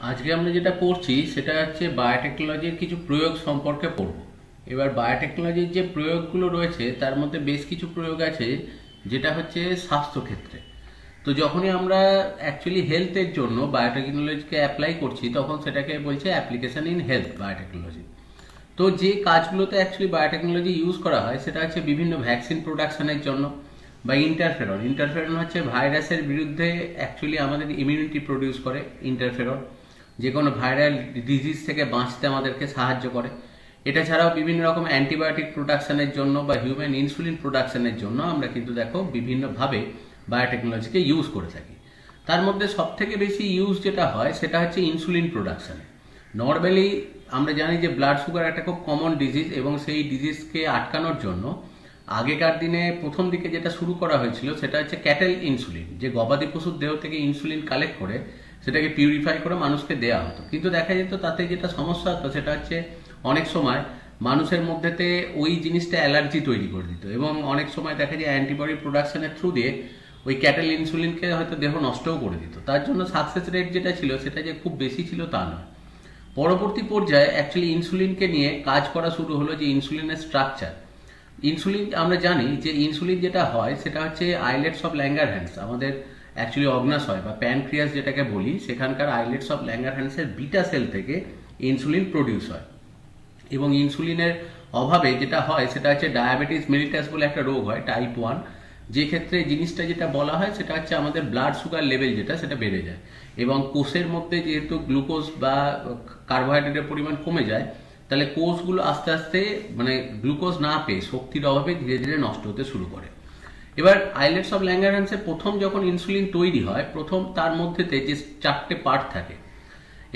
আজকে আমরা যেটা পড়ছি সেটা হচ্ছে বায়োটেকনোলজির কিছু প্রয়োগ সম্পর্কে পড়ব। এবার বায়োটেকনোলজির যে প্রয়োগগুলো রয়েছে তার মধ্যে বেশ কিছু প্রয়োগ আছে যেটা হচ্ছে স্বাস্থ্যক্ষেত্রে। তো যখনই আমরা অ্যাকচুয়ালি হেলথের জন্য বায়োটেকনোলজিকে অ্যাপ্লাই করছি তখন সেটাকে বলছে অ্যাপ্লিকেশন ইন হেলথ বায়োটেকনোলজি। তো যে কাজগুলোতে অ্যাকচুয়ালি বায়োটেকনোলজি ইউজ করা হয় সেটা হচ্ছে বিভিন্ন ভ্যাকসিন প্রোডাকশনের জন্য বা ইন্টারফেরন হচ্ছে ভাইরাসের বিরুদ্ধে অ্যাকচুয়ালি আমাদের ইমিউনিটি প্রডিউস করে। ইন্টারফেরন যে কোনো ভাইরাল ডিজিজ থেকে বাঁচতে আমাদেরকে সাহায্য করে। এটা ছাড়াও বিভিন্ন রকম অ্যান্টিবায়োটিক প্রোডাকশনের জন্য বা হিউম্যান ইনসুলিন প্রোডাকশনের জন্য আমরা কিন্তু দেখো বিভিন্নভাবে বায়োটেকনোলজিকে ইউজ করে থাকি। তার মধ্যে সবথেকে বেশি ইউজ যেটা হয় সেটা হচ্ছে ইনসুলিন প্রোডাকশনে। নর্মালি আমরা জানি যে ব্লাড সুগার একটা খুব কমন ডিজিজ এবং সেই ডিজিজকে আটকানোর জন্য আগেকার দিনে প্রথম দিকে যেটা শুরু করা হয়েছিল সেটা হচ্ছে ক্যাটেল ইনসুলিন, যে গবাদি পশুর দেহ থেকে ইনসুলিন কালেক্ট করে সেটাকে পিউরিফাই করে মানুষকে দেওয়া হতো। কিন্তু দেখা যেত তাতে যেটা সমস্যা হতো সেটা হচ্ছে অনেক সময় মানুষের মধ্যেতে ওই জিনিসটা অ্যালার্জি তৈরি করে দিত এবং অনেক সময় দেখা যায় অ্যান্টিবডি প্রোডাকশনের থ্রু দিয়ে ওই ক্যাটেল ইনসুলিনকে হয়তো দেহ নষ্টও করে দিত। তার জন্য সাকসেস রেট যেটা ছিল সেটা যে খুব বেশি ছিল তা নয়। পরবর্তী পর্যায়ে অ্যাকচুয়ালি ইনসুলিনকে নিয়ে কাজ করা শুরু হলো, যে ইনসুলিনের স্ট্রাকচার। ইনসুলিন আমরা জানি যে ইনসুলিন যেটা হয় সেটা হচ্ছে আইলেটস অফ ল্যাঙ্গারহ্যান্স, আমাদের অ্যাকচুয়ালি অগ্নাশয় বা প্যানক্রিয়াস যেটাকে বলি, সেখানকার আইলেটস অফ ল্যাঙ্গারহ্যান্সের বিটা সেল থেকে ইনসুলিন প্রডিউস হয়। এবং ইনসুলিনের অভাবে যেটা হয় সেটা হচ্ছে ডায়াবেটিস মেলিটাস বলে একটা রোগ হয়, টাইপ 1, যে ক্ষেত্রে জিনিসটা যেটা বলা হয় সেটা হচ্ছে আমাদের ব্লাড সুগার লেভেল যেটা সেটা বেড়ে যায় এবং কোষের মধ্যে যেহেতু গ্লুকোজ বা কার্বোহাইড্রেটের পরিমাণ কমে যায়, তাহলে কোষগুলো আস্তে আস্তে মানে গ্লুকোজ না পেয়ে শক্তির অভাবে ধীরে ধীরে নষ্ট হতে শুরু করে। এবার আইলেটস অফ ল্যাঙ্গারহ্যান্সের প্রথম যখন ইনসুলিন তৈরি হয়, প্রথম তার মধ্যেতে যে 4টে পার্ট থাকে।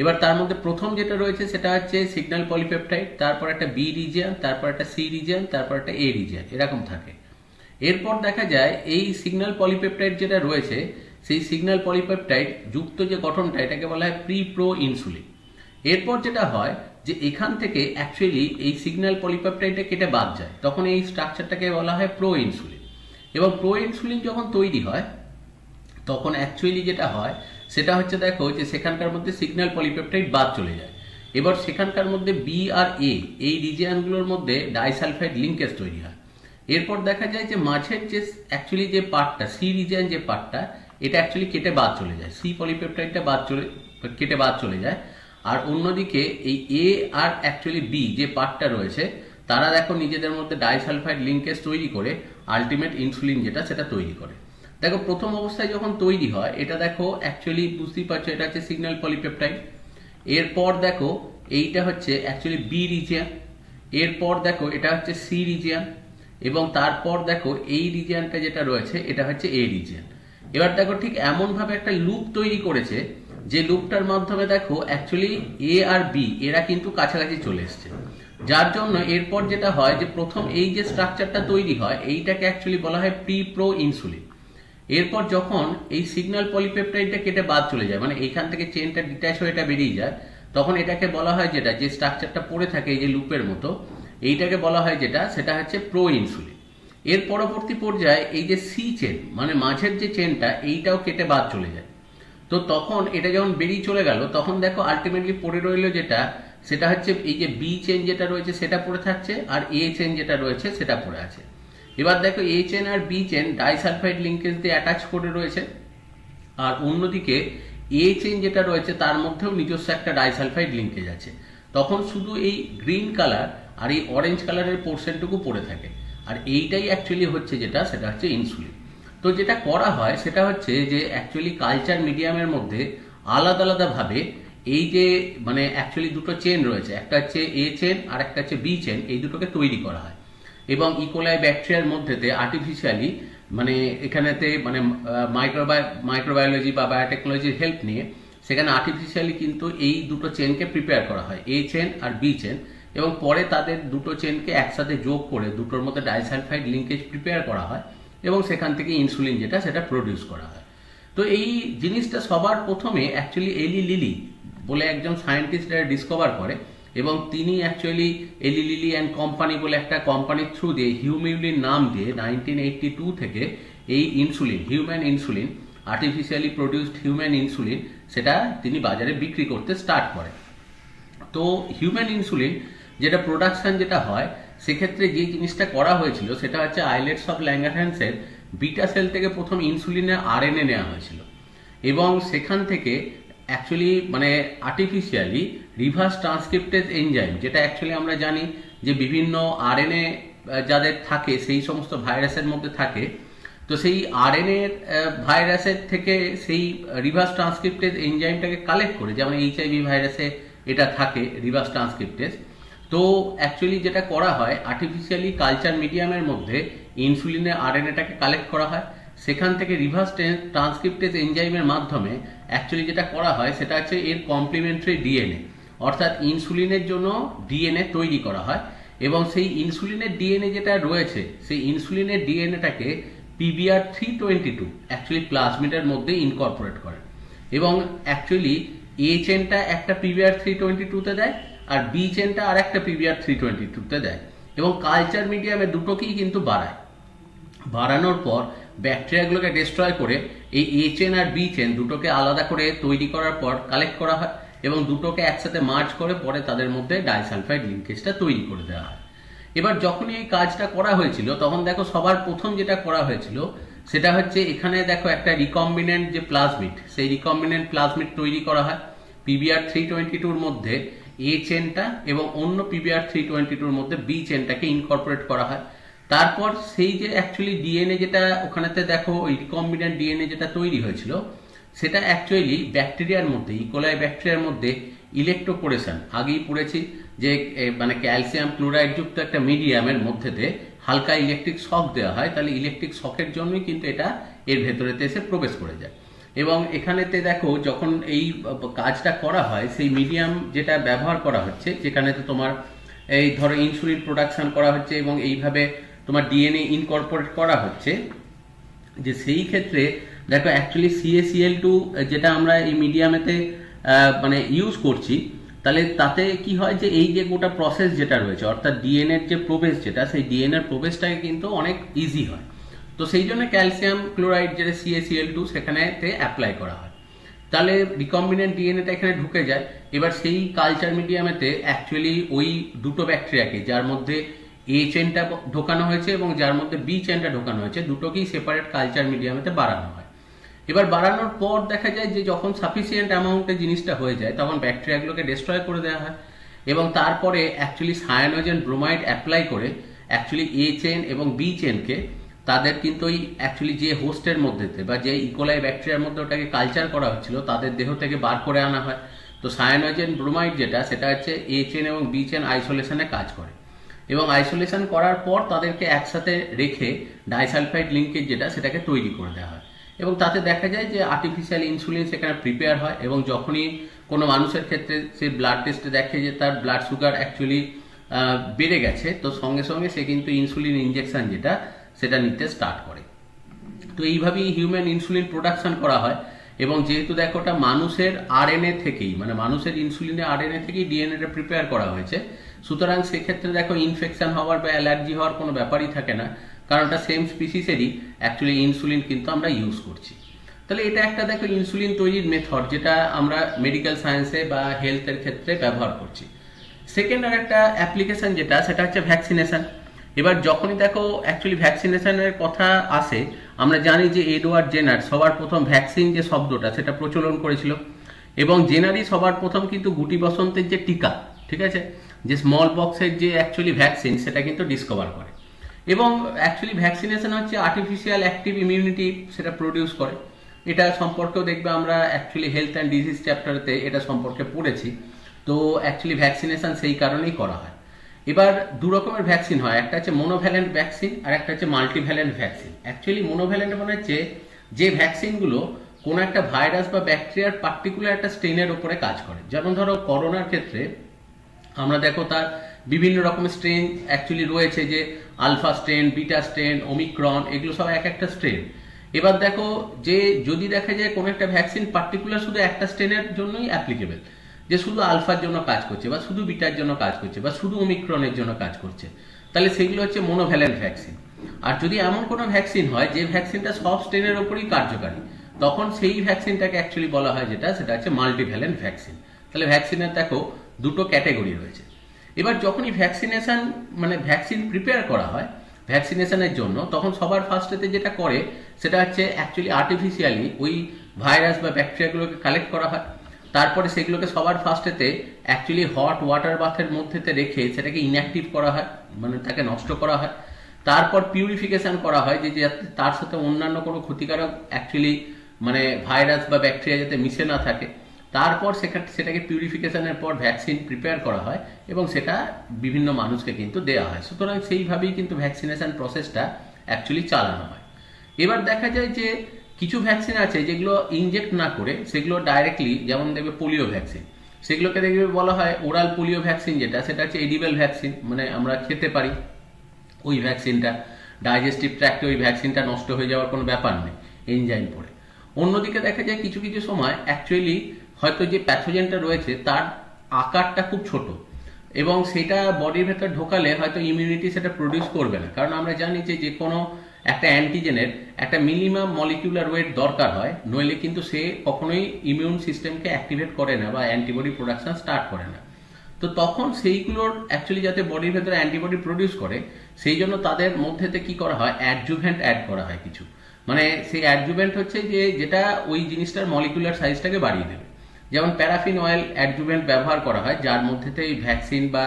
এবার তার মধ্যে প্রথম যেটা রয়েছে সেটা হচ্ছে সিগন্যাল পলিপেপটাইড, তারপর একটা বি রিজিয়ন, তারপর একটা সি রিজিয়ন, তারপর একটা এ রিজিয়ন, এরকম থাকে। এরপর দেখা যায় এই সিগন্যাল পলিপেপটাইড যেটা রয়েছে সেই সিগন্যাল পলিপেপটাইড যুক্ত যে গঠনটা এটাকে বলা হয় প্রি প্রো ইনসুলিন। এরপর যেটা হয় যে এখান থেকে অ্যাকচুয়ালি এই সিগন্যাল পলিপেপটাইডটা কেটে বাদ যায়, তখন এই স্ট্রাকচারটাকে বলা হয় প্রো ইনসুলিন। এবং প্রো ইনসুলিন যখন তৈরি হয় তখন অ্যাকচুয়ালি যেটা হয় সেটা হচ্ছে দেখো যে সেখানকার মধ্যে সিগন্যাল পলিপেপটাইড বাদ চলে যায়। এবার সেখানকার মধ্যে বি আর এ এই রিজিয়নগুলোর মধ্যে ডাইসালফাইড লিঙ্কেজ তৈরি হয়। এরপর দেখা যায় যে মাঝের যে অ্যাকচুয়ালি যে পার্টটা সি রিজিয়ন যে পার্টটা এটা অ্যাকচুয়ালি কেটে বাদ চলে যায়, সি পলিপেপটাইডটা কেটে বাদ চলে যায়। আর অন্যদিকে এই এ আর অ্যাকচুয়ালি বি যে পার্টটা রয়েছে তারা দেখো নিজেদের মধ্যে ডাইসালফাইড লিঙ্কেজ তৈরি করে আলটিমেট ইনসুলিন যেটা সেটা তৈরি করে। দেখো প্রথম অবস্থায় যখন তৈরি হয় এটা দেখো অ্যাকচুয়ালি বুঝতেই পারছো এটা হচ্ছে সিগন্যাল পলিপেপটাইড। এরপর দেখো এইটা হচ্ছে অ্যাকচুয়ালি বি রিজিয়ন, এরপর দেখো এটা হচ্ছে সি রিজিয়ন এবং তারপর দেখো এই রিজিয়নটা যেটা রয়েছে এটা হচ্ছে এ রিজিয়ন। এবার দেখো ঠিক এমন ভাবে একটা লুপ তৈরি করেছে যে লুপটার মাধ্যমে দেখো অ্যাকচুয়ালি এ আর বি এরা কিন্তু কাছাকাছি চলে এসছে, যার জন্য এরপর যেটা হয় যে প্রথম এই যে স্ট্রাকচারটা তৈরি হয় এইটাকে অ্যাকচুয়ালি বলা হয় প্রি প্রো ইনসুলিন। এরপর যখন এই সিগন্যাল পলিপেপটাইডটা কেটে বাদ চলে যায়, মানে এইখান থেকে চেনটা ডিট্যাচ হয়ে এটা বেরিয়ে যায়, তখন এটাকে বলা হয় যেটা যে স্ট্রাকচারটা পড়ে থাকে এই যে লুপের মতো এইটাকে বলা হয় যেটা সেটা হচ্ছে প্রো ইনসুলিন। এর পরবর্তী পর্যায়ে এই যে সি চেন মানে মাঝের যে চেনটা এইটাও কেটে বাদ চলে যায়। তো তখন এটা যখন বেরিয়ে চলে গেল তখন দেখো আলটিমেটলি পড়ে রইল যেটা সেটা হচ্ছে এই যে বি চেন যেটা রয়েছে সেটা পড়ে থাকছে আর এ চেন যেটা রয়েছে সেটা পড়ে আছে। এবার দেখো এ চেন আর বি চেন ডাইসালফাইড লিঙ্কেজ দিয়ে অ্যাটাচ করে রয়েছে আর অন্যদিকে এ চেন যেটা রয়েছে তার মধ্যেও নিজস্ব একটা ডাইসালফাইড লিঙ্কেজ আছে। তখন শুধু এই গ্রিন কালার আর এই অরেঞ্জ কালারের পোর্শনটুকু পড়ে থাকে আর এইটাই অ্যাকচুয়ালি হচ্ছে যেটা সেটা হচ্ছে ইনসুলিন। তো যেটা করা হয় সেটা হচ্ছে যে অ্যাকচুয়ালি কালচার মিডিয়ামের মধ্যে আলাদা আলাদাভাবে এই যে মানে অ্যাকচুয়ালি দুটো চেন রয়েছে, একটা হচ্ছে এ চেন আর একটা হচ্ছে বি চেন, এই দুটোকে তৈরি করা হয় এবং ইকোলাই ব্যাকটেরিয়ার মধ্যেতে আর্টিফিশিয়ালি মানে এখানেতে মানে মাইক্রোবায়োলজি বা বায়োটেকনোলজির হেল্প নিয়ে সেখানে আর্টিফিশিয়ালি কিন্তু এই দুটো চেনকে প্রিপেয়ার করা হয়, এ চেন আর বি চেন, এবং পরে তাদের দুটো চেনকে একসাথে যোগ করে দুটোর মধ্যে ডাইসালফাইড লিঙ্কেজ প্রিপেয়ার করা হয় এবং সেখান থেকে ইনসুলিন যেটা সেটা প্রডিউস করা হয়। তো এই জিনিসটা সবার প্রথমে অ্যাকচুয়ালি এলি লিলি বলে একজন সায়েন্টিস্ট ডিসকভার করে এবং তিনি অ্যাকচুয়ালি এলি লিলি অ্যান্ড কোম্পানি বলে একটা কোম্পানির থ্রু দিয়ে হিউমিউলিন নাম দিয়ে 1982 থেকে এই insulin human insulin artificially produced human insulin সেটা তিনি বাজারে বিক্রি করতে স্টার্ট করেন। তো হিউম্যান ইনসুলিন যেটা প্রোডাকশন যেটা হয় সেক্ষেত্রে যে জিনিসটা করা হয়েছিল সেটা হচ্ছে আইলেটস অফ ল্যাঙ্গারহ্যান্সের বিটা সেল থেকে প্রথম ইনসুলিনের আরএনএ নেওয়া হয়েছিল এবং সেখান থেকে অ্যাকচুয়ালি মানে আর্টিফিশিয়ালি রিভার্স ট্রান্সক্রিপ্টেজ এনজাইম, যেটা অ্যাকচুয়ালি আমরা জানি যে বিভিন্ন আরএনএ যাদের থাকে সেই সমস্ত ভাইরাসের মধ্যে থাকে, তো সেই আরএনএ ভাইরাসের থেকে সেই রিভার্স ট্রান্সক্রিপ্টেজ এনজাইমটাকে কালেক্ট করে, যেমন এইচআইভি ভাইরাসে এটা থাকে রিভার্স ট্রান্সক্রিপ্টেজ। তো অ্যাকচুয়ালি যেটা করা হয় আর্টিফিশিয়ালি কালচার মিডিয়ামের মধ্যে ইনসুলিনের আরএনএটাকে কালেক্ট করা হয়, সেখান থেকে রিভার্স ট্রান্সক্রিপ্টেজ এনজাইমের মাধ্যমে অ্যাকচুয়ালি যেটা করা হয় সেটা হচ্ছে এর কমপ্লিমেন্টারি ডিএনএ, অর্থাৎ ইনসুলিনের জন্য ডিএনএ তৈরি করা হয় এবং সেই ইনসুলিনের ডিএনএ যেটা রয়েছে সেই ইনসুলিনের ডিএনএটাকে PBR322 অ্যাকচুয়ালি প্লাজমিডের মধ্যে ইনকর্পোরেট করে এবং অ্যাকচুয়ালি এ চেনটা একটা PBR322 তে দেয় আর বি চেনটা আর একটা PBR322 তে দেয় এবং কালচার মিডিয়ামে দুটোকেই কিন্তু বাড়ানোর পর ব্যাকটেরিয়াগুলোকে ডিস্ট্রয় করে এই এ চেন আর বি চেন দুটোকে আলাদা করে তৈরি করার পর কালেক্ট করা হয় এবং দুটোকে একসাথে মার্জ করে পরে তাদের মধ্যে ডাইসালফাইড লিঙ্কেজটা তৈরি করে দেওয়া হয়। এবার যখনই এই কাজটা করা হয়েছিল তখন দেখো সবার প্রথম যেটা করা হয়েছিল সেটা হচ্ছে এখানে দেখো একটা রিকম্বিনেন্ট যে প্লাজমিড, সেই রিকম্বিনেন্ট প্লাজমিড তৈরি করা হয় PBR322-র মধ্যে এ চেনটা এবং অন্য PBR322-র মধ্যে বি চেনটাকে ইনকর্পোরেট করা হয়। তারপর সেই যে অ্যাকচুয়ালি ডিএনএ যেটা ওখানেতে দেখো ওই রিকম্বিনেন্ট ডিএনএ যেটা তৈরি হয়েছিল সেটা অ্যাকচুয়ালি ব্যাকটেরিয়ার মধ্যে ইকোলাই ব্যাকটেরিয়ার মধ্যে ইলেকট্রোপোরেশন, আগেই পড়েছি যে মানে ক্যালসিয়াম ক্লোরাইড যুক্ত একটা মিডিয়ামের মধ্যেতে হালকা ইলেকট্রিক শক দেওয়া হয়, তাহলে ইলেকট্রিক শকের জন্যই কিন্তু এটা এর ভেতরেতে এসে প্রবেশ করে যায় এবং এখানেতে দেখো যখন এই কাজটা করা হয় সেই মিডিয়াম যেটা ব্যবহার করা হচ্ছে যেখানেতে তোমার এই ধরো ইনসুলিন প্রোডাকশন করা হচ্ছে এবং এইভাবে তোমার ডিএনএ ইনকর্পোরেট করা হচ্ছে, যে সেই ক্ষেত্রে দেখো অ্যাকচুয়ালি CaCl2 যেটা আমরা এই মিডিয়ামেতে মানে ইউজ করছি, তাহলে তাতে কি হয় যে এই যে গোটা প্রসেস যেটা রয়েছে অর্থাৎ ডিএনএর যে প্রবেশ যেটা সেই ডিএনএর প্রবেশটাকে কিন্তু অনেক ইজি হয়। তো সেই জন্য ক্যালসিয়াম ক্লোরাইড যেটা CaCl2 সেখানেতে অ্যাপ্লাই করা হয়, তাহলে রিকম্বিনেন্ট ডিএনএটা এখানে ঢুকে যায়। এবার সেই কালচার মিডিয়ামেতে অ্যাকচুয়ালি ওই দুটো ব্যাকটেরিয়াকে যার মধ্যে এ চেনটা ঢোকানো হয়েছে এবং যার মধ্যে বি চেনটা ঢোকানো হয়েছে দুটোকেই সেপারেট কালচার মিডিয়ামেতে বাড়ানো হয়। এবার বাড়ানোর পর দেখা যায় যে যখন সাফিসিয়েন্ট অ্যামাউন্টে জিনিসটা হয়ে যায় তখন ব্যাকটেরিয়াগুলোকে ডিস্ট্রয় করে দেওয়া হয় এবং তারপরে অ্যাকচুয়ালি সায়ানোজেন ব্রোমাইড অ্যাপ্লাই করে অ্যাকচুয়ালি এ চেন এবং বি চেনকে তাদের কিন্তু ওই অ্যাকচুয়ালি যে হোস্টের মধ্যেতে বা যে ইকোলাই ব্যাকটেরিয়ার মধ্যে ওটাকে কালচার করা হচ্ছিল তাদের দেহ থেকে বার করে আনা হয়। তো সায়ানোজেন ব্রোমাইড যেটা সেটা হচ্ছে এ চেন এবং বি চেন আইসোলেশনে কাজ করে এবং আইসোলেশন করার পর তাদেরকে একসাথে রেখে ডাইসালফাইড লিঙ্কেজ যেটা সেটাকে তৈরি করে দেওয়া হয় এবং তাতে দেখা যায় যে আর্টিফিশিয়াল ইনসুলিন সেখানে প্রিপেয়ার হয় এবং যখনই কোনো মানুষের ক্ষেত্রে সে ব্লাড টেস্টে দেখে যে তার ব্লাড সুগার অ্যাকচুয়ালি বেড়ে গেছে, তো সঙ্গে সঙ্গে সে কিন্তু ইনসুলিন ইনজেকশন যেটা সেটা নিতে স্টার্ট করে। তো এইভাবেই হিউম্যান ইনসুলিন প্রোডাকশন করা হয় এবং যেহেতু দেখো ওটা মানুষের আরএনএ থেকেই মানে মানুষের ইনসুলিনের আরএনএ থেকেই ডিএনএটা প্রিপেয়ার করা হয়েছে, সুতরাং সেক্ষেত্রে দেখো ইনফেকশন হওয়ার বা অ্যালার্জি হওয়ার কোনো ব্যাপারই থাকে না, কারণ ওটা সেম স্পিসিসেরই অ্যাকচুয়ালি ইনসুলিন কিন্তু আমরা ইউজ করছি। তাহলে এটা একটা দেখো ইনসুলিন তৈরির মেথড যেটা আমরা মেডিকেল সায়েন্সে বা হেলথের ক্ষেত্রে ব্যবহার করছি। সেকেন্ড আর একটা অ্যাপ্লিকেশন যেটা সেটা হচ্ছে ভ্যাকসিনেশন। এবার যখনই দেখো অ্যাকচুয়ালি ভ্যাকসিনেশনের কথা আসে আমরা জানি যে এডওয়ার্ড জেনার সবার প্রথম ভ্যাকসিন যে শব্দটা সেটা প্রচলন করেছিল এবং জেনারই সবার প্রথম কিন্তু গুটি বসন্তের যে টিকা, ঠিক আছে, যে স্মল পক্সের যে অ্যাকচুয়ালি ভ্যাকসিন সেটা কিন্তু ডিসকভার করে এবং অ্যাকচুয়ালি ভ্যাকসিনেশন হচ্ছে আর্টিফিশিয়াল অ্যাক্টিভ ইমিউনিটি সেটা প্রডিউস করে। এটা সম্পর্কেও দেখবে আমরা অ্যাকচুয়ালি হেলথ অ্যান্ড ডিজিজ চ্যাপ্টারতে এটা সম্পর্কে পড়েছি। তো অ্যাকচুয়ালি ভ্যাকসিনেশন সেই কারণেই করা হয়। এবার দু রকমের ভ্যাকসিন হয়, একটা হচ্ছে মোনোভ্যালেন্ট ভ্যাকসিন আর একটা হচ্ছে মাল্টিভ্যালেন্ট ভ্যাকসিন। অ্যাকচুয়ালি মোনোভ্যালেন্ট মানে হচ্ছে যে ভ্যাকসিনগুলো কোনো একটা ভাইরাস বা ব্যাকটেরিয়ার পার্টিকুলার একটা স্ট্রেনের উপরে কাজ করে। যেমন ধরো করোনার ক্ষেত্রে আমরা দেখো তার বিভিন্ন রকমের স্ট্রেন অ্যাকচুয়ালি রয়েছে, যে alpha strain, beta strain, omicron, এগুলো সব এক একটা স্ট্রেন। এবার দেখো যে যদি দেখা যায় কোনো একটা ভ্যাকসিন পার্টিকুলার শুধু একটা স্ট্রেনের জন্যই অ্যাপ্লিকেবল, যে শুধু আলফার জন্য কাজ করছে বা শুধু বিটার জন্য কাজ করছে বা শুধু ওমিক্রনের জন্য কাজ করছে, তাহলে সেগুলো হচ্ছে মোনোভ্যালেন্ট ভ্যাকসিন। আর যদি এমন কোনো ভ্যাকসিন হয় যে ভ্যাকসিনটা সব স্ট্রেনের ওপরই কার্যকারী, তখন সেই ভ্যাকসিনটাকে অ্যাকচুয়ালি বলা হয় সেটা হচ্ছে মাল্টিভ্যালেন্ট ভ্যাকসিন। তাহলে ভ্যাকসিনের দেখো দুটো ক্যাটাগরি রয়েছে। এবার যখনই ভ্যাকসিনেশন মানে ভ্যাকসিন প্রিপেয়ার করা হয় ভ্যাকসিনেশনের জন্য, তখন সবার ফার্স্টেতে যেটা করে সেটা হচ্ছে অ্যাকচুয়ালি আর্টিফিশিয়ালি ওই ভাইরাস বা ব্যাকটেরিয়াগুলোকে কালেক্ট করা হয়। তারপরে সেগুলোকে সবার ফার্স্টেতে অ্যাকচুয়ালি হট ওয়াটার বাথের মধ্যেতে রেখে সেটাকে ইনঅ্যাক্টিভ করা হয়, মানে তাকে নষ্ট করা হয়। তারপর পিউরিফিকেশন করা হয় যে তার সাথে অন্যান্য কোনো ক্ষতিকারক অ্যাকচুয়ালি মানে ভাইরাস বা ব্যাকটেরিয়া যাতে মিশে না থাকে। তারপর সেটাকে পিউরিফিকেশনের পর ভ্যাকসিন প্রিপেয়ার করা হয় এবং সেটা বিভিন্ন মানুষকে কিন্তু দেওয়া হয়। সুতরাং সেইভাবেই কিন্তু ভ্যাকসিনেশন প্রসেসটা অ্যাকচুয়ালি চালানো হয়। এবার দেখা যায় যে কিছু ভ্যাকসিন আছে যেগুলো ইনজেক্ট না করে সেগুলো ডাইরেক্টলি, যেমন দেখবে পোলিও ভ্যাকসিন, সেগুলোকে দেখবে বলা হয় ওরাল পোলিও ভ্যাকসিন, সেটা হচ্ছে এডিবল ভ্যাকসিন, মানে আমরা খেতে পারি ওই ভ্যাকসিনটা। ডাইজেস্টিভ ট্র্যাক্টে ওই ভ্যাকসিনটা নষ্ট হয়ে যাওয়ার কোনো ব্যাপার নেই এনজাইম পড়ে। অন্যদিকে দেখা যায় কিছু কিছু সময় অ্যাকচুয়ালি হয়তো যে প্যাথোজেনটা রয়েছে তার আকারটা খুব ছোট এবং সেটা বডির ভেতর ঢোকালে হয়তো ইমিউনিটি সেটা প্রডিউস করবে না, কারণ আমরা জানি যে কোনো একটা অ্যান্টিজেনের একটা মিনিমাম মলিকিউলার ওয়েট দরকার হয়, নইলে কিন্তু সে কখনোই ইমিউন সিস্টেমকে অ্যাক্টিভেট করে না বা অ্যান্টিবডি প্রোডাকশন স্টার্ট করে না। তো তখন সেইগুলোর অ্যাকচুয়ালি যাতে বডির ভেতরে অ্যান্টিবডি প্রডিউস করে সেই জন্য তাদের মধ্যেতে কি করা হয়, অ্যাডজুভেন্ট অ্যাড করা হয় কিছু। মানে সেই অ্যাডজুভেন্ট হচ্ছে যেটা ওই জিনিসটার মলিকুলার সাইজটাকে বাড়িয়ে দেবে। যেমন প্যারাফিন অয়েল অ্যাডজুভেন্ট ব্যবহার করা হয়, যার মধ্যেতে এই ভ্যাকসিন বা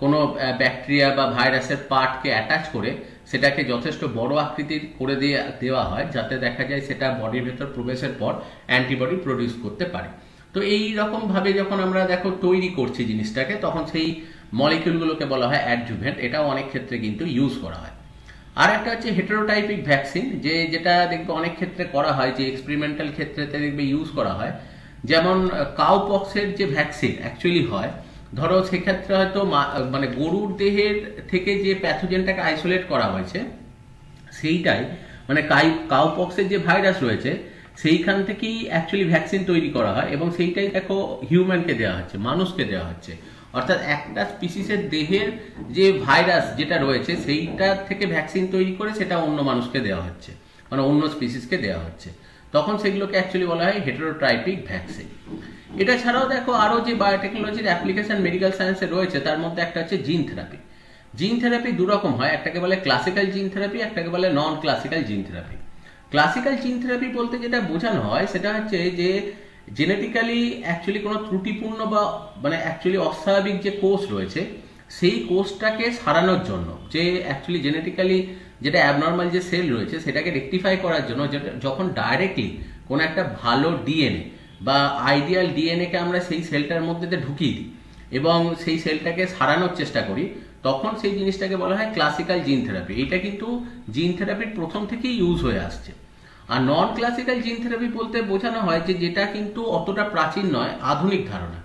কোনো ব্যাকটেরিয়া বা ভাইরাসের পার্টকে অ্যাটাচ করে সেটাকে যথেষ্ট বড় আকৃতির করে দেওয়া হয়, যাতে দেখা যায় সেটা বডির ভেতর প্রবেশের পর অ্যান্টিবডি প্রডিউস করতে পারে। তো এই রকম ভাবে যখন আমরা দেখো তৈরি করছি জিনিসটাকে, তখন সেই মলিকিউলগুলোকে বলা হয় অ্যাডজুভেন্ট। এটাও অনেক ক্ষেত্রে কিন্তু ইউজ করা হয়। আর একটা হচ্ছে হেটেরোটাইপিক ভ্যাকসিন, যেটা দেখবে অনেক ক্ষেত্রে করা হয়, যে এক্সপেরিমেন্টাল ক্ষেত্রেতে দেখবে ইউজ করা হয়। যেমন কাউপক্সের যে ভ্যাকসিন অ্যাকচুয়ালি হয়, ধরো সেক্ষেত্রে হয়তো মানে গরুর দেহের থেকে যে প্যাথোজেনটাকে আইসোলেট করা হয়েছে সেইটাই, মানে কাউপক্সের যে ভাইরাস রয়েছে সেইখান থেকেই অ্যাকচুয়ালি ভ্যাকসিন তৈরি করা হয় এবং সেইটাই দেখো হিউম্যানকে দেওয়া হচ্ছে, মানুষকে দেওয়া হচ্ছে। অর্থাৎ একটা স্পিসিসের দেহের যে ভাইরাস যেটা রয়েছে সেইটা থেকে ভ্যাকসিন তৈরি করে সেটা অন্য মানুষকে দেওয়া হচ্ছে, মানে অন্য স্পিসিসকে দেওয়া হচ্ছে। তখন সেগুলোকে অ্যাকচুয়ালি বলা হয় হেটেরোটাইপিক ভ্যাকসিন। এটা ছাড়াও দেখো আরো যে বায়োটেকনোলজির অ্যাপ্লিকেশন মেডিকেল সায়েন্সে রয়েছে, তার মধ্যে একটা হচ্ছে জিন থেরাপি। জিন থেরাপি দুরকম হয়, একটাকে বলে ক্লাসিক্যাল জিন থেরাপি, একটাকে বলে non classical gene therapy. Classical gene therapy বলতে যেটা বোঝানো হয় সেটা হচ্ছে যে জেনেটিক্যালি অ্যাকচুয়ালি কোনো ত্রুটিপূর্ণ বা মানে অ্যাকচুয়ালি অস্বাভাবিক যে কোষ রয়েছে সেই কোষটাকে সারানোর জন্য, যে অ্যাকচুয়ালি জেনেটিক্যালি যেটা অ্যাবনর্মাল যে সেল রয়েছে সেটাকে রেকটিফাই করার জন্য, যখন ডাইরেক্টলি কোনো একটা ভালো ডিএনএ বা আইডিয়াল ডিএনএকে আমরা সেই সেলটার মধ্যে ঢুকিয়ে দিই এবং সেই সেলটাকে সারানোর চেষ্টা করি, তখন সেই জিনিসটাকে বলা হয় ক্লাসিক্যাল জিন থেরাপি। এটা কিন্তু জিন থেরাপির প্রথম থেকেই ইউজ হয়ে আসছে। আর নন ক্লাসিক্যাল জিন থেরাপি বলতে বোঝানো হয় যেটা কিন্তু অতটা প্রাচীন নয়, আধুনিক ধারণা।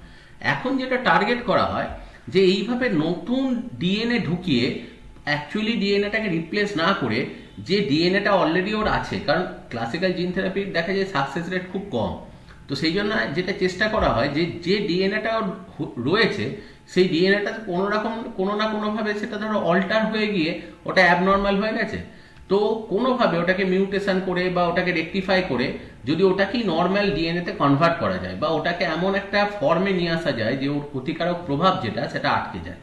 এখন যেটা টার্গেট করা হয় যে এইভাবে নতুন ডিএনএ ঢুকিয়ে অ্যাকচুয়ালি ডিএনএটাকে রিপ্লেস না করে যে ডিএনএটা অলরেডি ওর আছে, কারণ ক্লাসিক্যাল জিন থেরাপির দেখা যায় সাকসেস রেট খুব কম। তো সেই জন্য যেটা চেষ্টা করা হয় যে ডিএনএটা রয়েছে সেই ডিএনএটা কোনো না কোনোভাবে সেটা ধরো অল্টার হয়ে গিয়ে ওটা অ্যাবনর্মাল হয়ে গেছে, তো কোনোভাবে ওটাকে মিউটেশন করে বা ওটাকে রেকটিফাই করে যদি ওটাকে নর্মাল ডিএনএতে কনভার্ট করা যায় বা ওটাকে এমন একটা ফর্মে নিয়ে আসা যায় যে ওর ক্ষতিকারক প্রভাব সেটা আটকে যায়।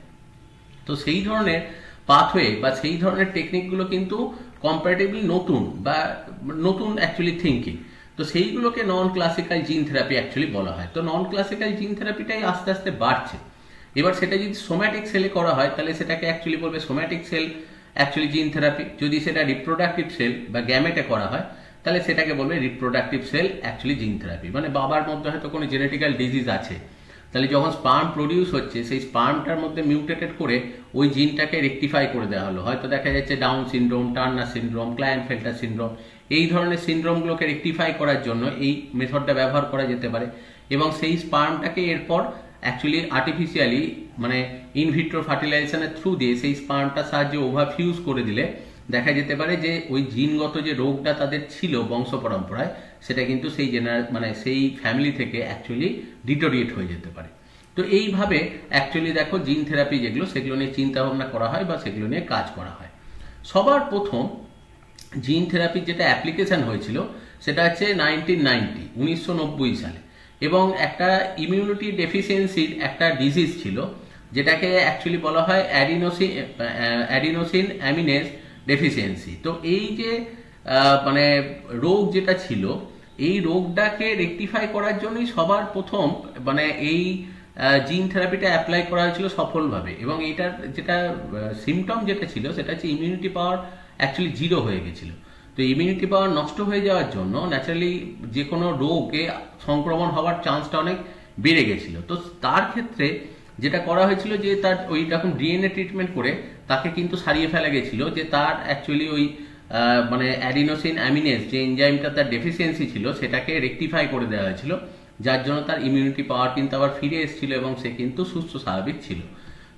তো সেই ধরনের পাথওয়ে বা সেই ধরনের টেকনিকগুলো কিন্তু কম্পারেটিভলি নতুন অ্যাকচুয়ালি থিঙ্কিং। তো সেইগুলোকে নন ক্লাসিক্যাল জিন থেরাপি অ্যাকচুয়ালি বলা হয়। তো নন ক্লাসিক্যাল জিন থেরাপিটাই আস্তে আস্তে বাড়ছে। এবার সেটা যদি সোম্যাটিক সেলে করা হয় তাহলে সেটাকে অ্যাকচুয়ালি বলবে somatic cell actually gene therapy. যদি সেটা রিপ্রোডাক্টিভ সেল বা গ্যামেটে করা হয় তাহলে সেটাকে বলবে reproductive cell actually gene therapy. মানে বাবার মধ্যে হয়তো কোনো জেনেটিক্যাল ডিজিজ আছে, তাহলে যখন স্পার্ম প্রডিউস হচ্ছে সেই স্পার্মটার মধ্যে মিউটেটেড করে ওই জিনটাকে রেকটিফাই করে দেওয়া হলো। হয়তো দেখা যাচ্ছে Down syndrome, Turner syndrome, Klinefelter syndrome, এই ধরনের সিনড্রোমগুলোকে রেকটিফাই করার জন্য এই মেথডটা ব্যবহার করা যেতে পারে এবং সেই স্পার্মটাকে এরপর অ্যাকচুয়ালি আর্টিফিশিয়ালি মানে ইনভিট্রো ফার্টিলাইজেশনের থ্রু দিয়ে সেই স্পার্মটার সাহায্যে ওভারফিউজ করে দিলে দেখা যেতে পারে যে ওই জিনগত যে রোগটা তাদের ছিল বংশ পরম্পরায় সেটা কিন্তু সেই সেই ফ্যামিলি থেকে অ্যাকচুয়ালি ডিটোরিয়েট হয়ে যেতে পারে। তো এইভাবে অ্যাকচুয়ালি দেখো জিন থেরাপি যেগুলো সেগুলো নিয়ে চিন্তা ভাবনা করা হয় বা সেগুলো নিয়ে কাজ করা হয়। সবার প্রথম জিন থেরাপির যেটা অ্যাপ্লিকেশন হয়েছিল সেটা হচ্ছে 1990 সালে, এবং একটা ইমিউনিটি ডেফিসিয়েন্সির একটা ডিজিজ ছিল যেটাকে অ্যাকচুয়ালি বলা হয় অ্যাডিনোসিন অ্যামিনেজ ডেফিসিয়েন্সি। তো এই যে মানে রোগ যেটা ছিল, এই রোগটাকে রেকটিফাই করার জন্যই সবার প্রথম মানে এই জিন থেরাপিটা অ্যাপ্লাই করা হয়েছিল সফলভাবে, এবং এটার যেটা সিমটম যেটা ছিল সেটা হচ্ছে ইমিউনিটি পাওয়ার অ্যাকচুয়ালি 0 হয়ে গেছিল। তো ইমিউনিটি পাওয়ার নষ্ট হয়ে যাওয়ার জন্য ন্যাচারালি যে কোনো রোগে সংক্রমণ হওয়ার চান্সটা অনেক বেড়ে গেছিল। তো তার ক্ষেত্রে যেটা করা হয়েছিল যে তার ওই রকম ডিএনএ ট্রিটমেন্ট করে তাকে কিন্তু সারিয়ে ফেলা গেছিল, যে তার অ্যাকচুয়ালি ওই মানে অ্যাডিনোসিন অ্যামিনেজ যে এনজাইমটা তার ডেফিসিয়েন্সি ছিল সেটাকে রেকটিফাই করে দেওয়া হয়েছিল, যার জন্য তার ইমিউনিটি পাওয়ার কিন্তু আবার ফিরে এসেছিল এবং সে কিন্তু সুস্থ স্বাভাবিক ছিল।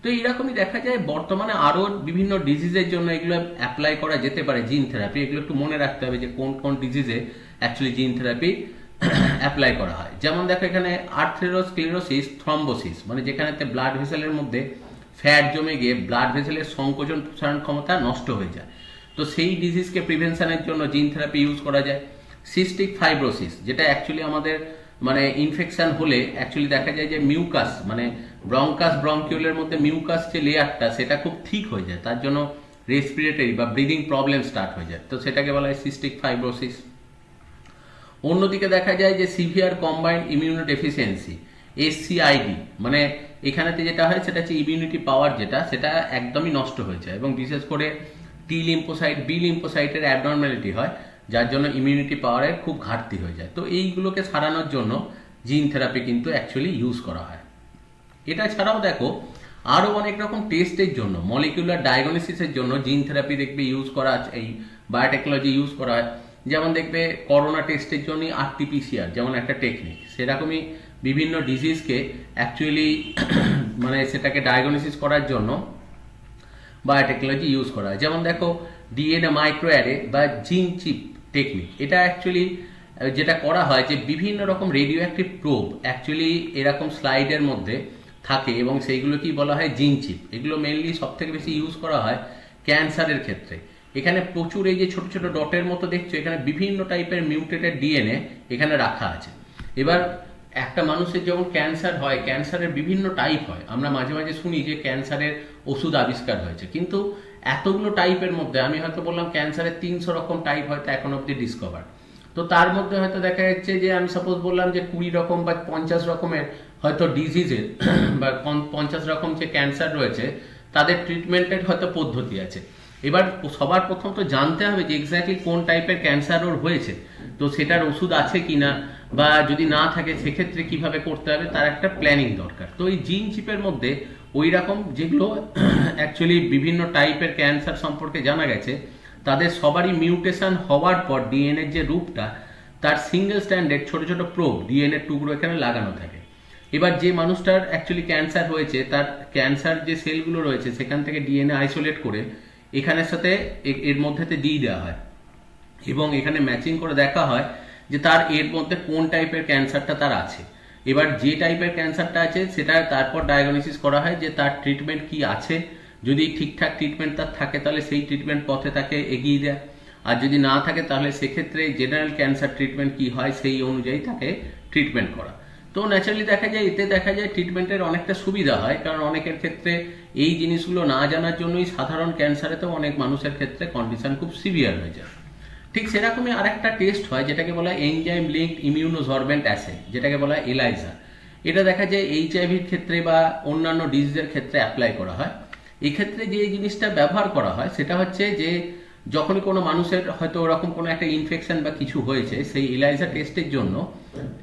তো এইরকমই দেখা যায় বর্তমানে আরও বিভিন্ন ডিজিজের জন্য এগুলো অ্যাপ্লাই করা যেতে পারে জিন থেরাপি। এগুলো একটু মনে রাখতে হবে যে কোন কোন ডিজিজে অ্যাকচুয়ালি জিন থেরাপি অ্যাপ্লাই করা হয়। যেমন দেখো এখানে আর্থেরোস্ক্লেরোসিস থ্রম্বোসিস, মানে যেখানেতে ব্লাড ভেসেলের মধ্যে ফ্যাট জমে গিয়ে ব্লাড ভেসেলের সংকোচন প্রসারণ ক্ষমতা নষ্ট হয়ে যায়, তো সেই ডিজিজকে প্রিভেনশনের জন্য জিন থেরাপি ইউজ করা যায়। সিস্টিক ফাইব্রোসিস, যেটা অ্যাকচুয়ালি আমাদের মানে ইনফেকশন হলে অ্যাকচুয়ালি দেখা যায় যে মিউকাস মানে ব্রঙ্কিউলের মধ্যে মিউকাস যে লেয়ারটা সেটা খুব ঠিক হয়ে যায়, তার জন্য রেসপিরেটরি বা ব্রিদিং প্রবলেম স্টার্ট হয়ে যায়, তো সেটাকে বলা হয় সিস্টিক ফাইব্রোসিস। অন্যদিকে দেখা যায় যে severe combined immuno deficiency SCID, মানে এখানেতে যেটা হয় সেটা হচ্ছে ইমিউনিটি পাওয়ার যেটা সেটা একদমই নষ্ট হয়ে যায়, এবং বিশেষ করে টি লিম্ফোসাইট বি লিম্ফোসাইটের অ্যাবনর্মালিটি হয়, যার জন্য ইমিউনিটি পাওয়ারের খুব ঘাটতি হয়ে যায়। তো এইগুলোকে সারানোর জন্য জিন থেরাপি কিন্তু অ্যাকচুয়ালি ইউজ করা হয়। এটা ছাড়াও দেখো আরও অনেক রকম টেস্টের জন্য মলিকুলার ডায়াগনোসিসের জন্য জিন থেরাপি দেখবে ইউজ করা আছে, এই বায়োটেকনোলজি ইউজ করা হয়। যেমন দেখবে করোনা টেস্টের জন্য RT-PCR যেমন একটা টেকনিক, সেরকমই বিভিন্ন ডিজিজকে অ্যাকচুয়ালি মানে সেটাকে ডায়াগনোসিস করার জন্য বায়োটেকনোলজি ইউজ করা হয়। যেমন দেখো DNA মাইক্রো অ্যারে বা জিন চিপ টেকনিক, এটা অ্যাকচুয়ালি যেটা করা হয় যে বিভিন্ন রকম রেডিও অ্যাক্টিভ প্রোব অ্যাকচুয়ালি এরকম স্লাইডের মধ্যে থাকে, এবং সেইগুলো কি বলা হয় জিন চিপ। এগুলো মেনলি সব থেকে বেশি ইউজ করা হয় ক্যান্সারের ক্ষেত্রে। এখানে প্রচুর এই যে ছোট ছোট ডটের মতো দেখছো, এখানে বিভিন্ন টাইপের মিউটেটেড DNA এখানে রাখা আছে। এবার একটা মানুষের যখন ক্যান্সার হয়, ক্যান্সারের বিভিন্ন টাইপ হয়, আমরা মাঝে মাঝে শুনি যে ক্যান্সারের ওষুধ আবিষ্কার হয়েছে, কিন্তু এতগুলো টাইপের মধ্যে আমি হয়তো বললাম ক্যান্সারের 300 রকম টাইপ হয়তো এখন অব্দি ডিসকভার। তো তার মধ্যে হয়তো দেখা যাচ্ছে যে আমি সাপোজ বললাম যে 20 রকম বা 50 রকমের হয়তো ডিজিজের বা 50 রকম যে ক্যান্সার রয়েছে তাদের ট্রিটমেন্টের হয়তো পদ্ধতি আছে। এবার সবার প্রথম তো জানতে হবে যে এক্স্যাক্টলি কোন টাইপের ক্যান্সার ওর হয়েছে, তো সেটার ওষুধ আছে কিনা, বা যদি না থাকে সেক্ষেত্রে কিভাবে করতে হবে, তার একটা প্ল্যানিং দরকার। তো এই জিন চিপের মধ্যে ওই রকম যেগুলো অ্যাকচুয়ালি বিভিন্ন টাইপের ক্যান্সার সম্পর্কে জানা গেছে, তাদের সবারই মিউটেশন হওয়ার পর ডিএনএর যে রূপটা তার সিঙ্গেল স্ট্যান্ডার্ড ছোট ছোট প্রোব ডিএনএর টুকরো এখানে লাগানো থাকে। এবার যে মানুষটার অ্যাকচুয়ালি ক্যান্সার হয়েছে তার ক্যান্সার যে সেলগুলো রয়েছে সেখান থেকে ডিএনএ আইসোলেট করে এখানের সাথে এর মধ্যেতে দিয়ে দেওয়া হয়, এবং এখানে ম্যাচিং করে দেখা হয় যে তার এর মধ্যে কোন টাইপের ক্যান্সারটা তার আছে। এবার যে টাইপের ক্যান্সারটা আছে সেটা তারপর ডায়াগনোসিস করা হয় যে তার ট্রিটমেন্ট কি আছে, যদি ঠিকঠাক ট্রিটমেন্ট তার থাকে তাহলে সেই ট্রিটমেন্ট পথে তাকে এগিয়ে দেয়, আর যদি না থাকে তাহলে সেক্ষেত্রে জেনারেল ক্যান্সার ট্রিটমেন্ট কি হয় সেই অনুযায়ী তাকে ট্রিটমেন্ট করা। তো ন্যাচারালি দেখা যায় এতে দেখা যায় ট্রিটমেন্টের অনেকটা সুবিধা হয়, কারণ অনেকের ক্ষেত্রে এই জিনিসগুলো না জানার জন্যই সাধারণ ক্যান্সারেতেও অনেক মানুষের ক্ষেত্রে কন্ডিশন খুব সিভিয়ার হয়ে যায়। ঠিক সেরকমই আরেকটা টেস্ট হয় যেটাকে বলা হয় এনজাইম লিঙ্কড ইমিউনোসরবেন্ট অ্যাসে, যেটাকে বলা হয় ELISA। এটা দেখা যায় HIV-র ক্ষেত্রে বা অন্যান্য ডিজিজের ক্ষেত্রে অ্যাপ্লাই করা হয়। এক্ষেত্রে যে জিনিসটা ব্যবহার করা হয় সেটা হচ্ছে যে যখনই কোনো মানুষের হয়তো ওরকম কোনো একটা ইনফেকশন বা কিছু হয়েছে, সেই ELISA টেস্টের জন্য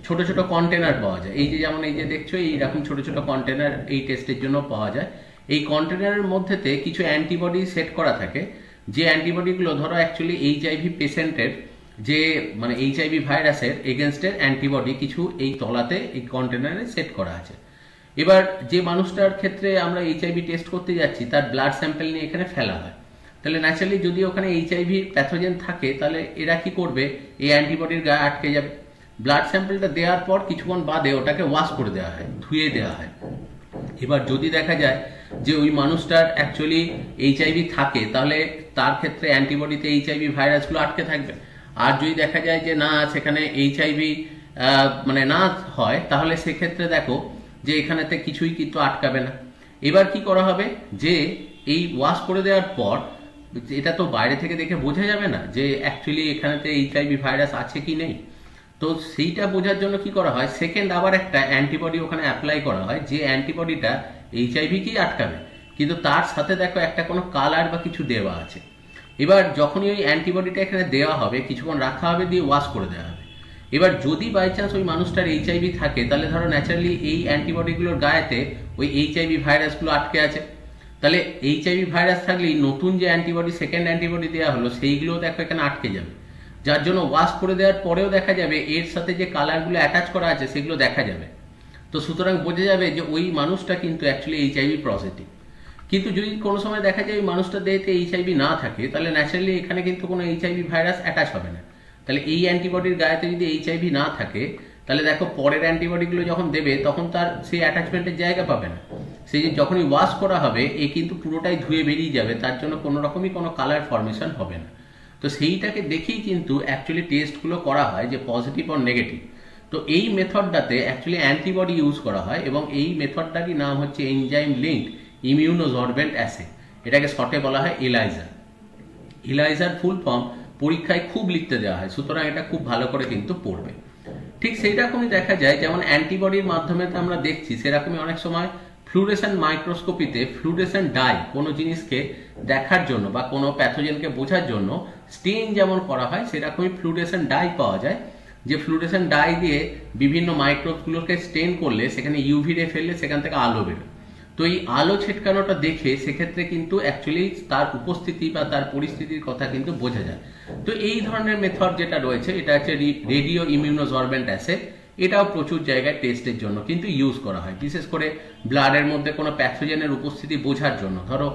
ছোট ছোট কন্টেনার পাওয়া যায়। এই যে যেমন এই যে দেখছো এইরকম ছোট ছোট কন্টেনার এই টেস্টের জন্য পাওয়া যায়। এই কন্টেনারের মধ্যেতে কিছু অ্যান্টিবডি সেট করা থাকে, যে অ্যান্টিবডিগুলো ধরো অ্যাকচুয়ালি HIV পেশেন্টের যে মানে HIV ভাইরাসের এগেনস্টের অ্যান্টিবডি কিছু এই তলাতে এই কন্টেনারে সেট করা আছে। এবার যে মানুষটার ক্ষেত্রে আমরা HIV টেস্ট করতে যাচ্ছি তার ব্লাড স্যাম্পল নিয়ে এখানে ফেলা হয়, তাহলে ন্যাচারালি যদি ওখানে HIV প্যাথোজেন থাকে তাহলে এরা কি করবে, এই অ্যান্টিবডির গায়ে আটকে যাবে। ব্লাড স্যাম্পলটা দেওয়ার পর কিছুক্ষণ বাদে ওটাকে ওয়াশ করে দেওয়া হয়, ধুয়ে দেওয়া হয়। এবার যদি দেখা যায় যে ওই মানুষটার অ্যাকচুয়ালি HIV থাকে তাহলে তার ক্ষেত্রে অ্যান্টিবডিতে HIV ভাইরাসগুলো আটকে থাকবে, আর যদি দেখা যায় যে না সেখানে এইচআইভি মানে না হয়, তাহলে সেক্ষেত্রে দেখো যে এখানেতে কিছুই কিন্তু আটকাবে না। এবার কি করা হবে, যে এই ওয়াশ করে দেওয়ার পর এটা তো বাইরে থেকে দেখে বোঝা যাবে না যে অ্যাকচুয়ালি এখানেতে এইচআইভি ভাইরাস আছে কি নেই। তো সেইটা বোঝার জন্য কি করা হয়, সেকেন্ড আবার একটা অ্যান্টিবডি ওখানে অ্যাপ্লাই করা হয়, যে অ্যান্টিবডিটা এইচআইভিকেই আটকাবে, কিন্তু তার সাথে দেখো একটা কোনো কালার বা কিছু দেওয়া আছে। এবার যখনই ওই অ্যান্টিবডিটা এখানে দেওয়া হবে, কিছুক্ষণ রাখা হবে, দিয়ে ওয়াশ করে দেওয়া হবে। এবার যদি বাই চান্স ওই মানুষটার এইচআইভি থাকে, তাহলে ধরো ন্যাচারালি এই অ্যান্টিবডিগুলোর গায়েতে ওই এইচআইভি ভাইরাসগুলো আটকে আছে, তাহলে এইচআইভি ভাইরাস থাকলেই নতুন যে অ্যান্টিবডি সেকেন্ড অ্যান্টিবডি দেওয়া হলো সেইগুলো দেখো এখানে আটকে যাবে, যার জন্য ওয়াশ করে দেওয়ার পরেও দেখা যাবে এর সাথে যে কালারগুলো অ্যাটাচ করা আছে সেগুলো দেখা যাবে। তো সুতরাং বোঝা যাবে যে ওই মানুষটা কিন্তু অ্যাকচুয়ালি এইচআইভি পজিটিভ। কিন্তু যদি কোনো সময় দেখা যায় ওই মানুষটার দেহেতে এইচআইভি না থাকে, তাহলে ন্যাচারালি এখানে কিন্তু কোনো এইচআইভি ভাইরাস অ্যাটাচ হবে না। তাহলে এই অ্যান্টিবডির গায়েতে যদি এইচআইভি না থাকে, তাহলে দেখো পরের অ্যান্টিবডিগুলো যখন দেবে তখন তার সেই অ্যাটাচমেন্টের জায়গা পাবে না। সেই যখনই ওয়াশ করা হবে এ কিন্তু পুরোটাই ধুয়ে বেরিয়ে যাবে, তার জন্য কোনো রকমই কোনো কালার ফর্মেশন হবে না। তো সেইটাকে দেখেই কিন্তু অ্যাকচুয়ালি টেস্টগুলো করা হয় যে পজিটিভ আর নেগেটিভ। তো এই মেথডটাতে অ্যাকচুয়ালি অ্যান্টিবডি ইউজ করা হয়, এবং এই মেথডটারই নাম হচ্ছে এনজাইম লিঙ্কড ইমিউনোসরবেন্ট অ্যাসে। এটাকে শর্টে বলা হয় এলাইজা। এলাইজার ফুল ফর্ম পরীক্ষায় খুব লিখতে দেওয়া হয়, সুতরাং এটা খুব ভালো করে কিন্তু পড়বে। ঠিক সেই রকমই দেখা যায়, যেমন অ্যান্টিবডির মাধ্যমে আমরা দেখছি, সেরকমই অনেক সময় ফ্লুরেসেন্ট মাইক্রোস্কোপিতে ফ্লুরেসেন্ট ডাই কোনো জিনিসকে দেখার জন্য বা কোনো প্যাথোজেনকে বোঝার জন্য স্টেন যেমন করা হয়, সেরকমই ফ্লুরেসেন্ট ডাই পাওয়া যায়, যে ফ্লুরেসেন্ট ডাই দিয়ে বিভিন্ন মাইক্রোবগুলোকে স্টেন করলে সেখানে ইউভি রে ফেললে সেখান থেকে আলো বেরোয়। তো এই আলো ছিটকানোটা দেখে সেক্ষেত্রে কিন্তু অ্যাকচুয়ালি তার উপস্থিতি বা তার পরিস্থিতির কথা কিন্তু বোঝা যায়। তো এই ধরনের মেথড যেটা রয়েছে এটা হচ্ছে রেডিও ইমিউনোসরবেন্ট অ্যাসে। এটাও প্রচুর জায়গায় টেস্টের জন্য কিন্তু ইউজ করা হয়, বিশেষ করে ব্লাডের মধ্যে কোনো প্যাথোজেনের উপস্থিতি বোঝার জন্য। ধরো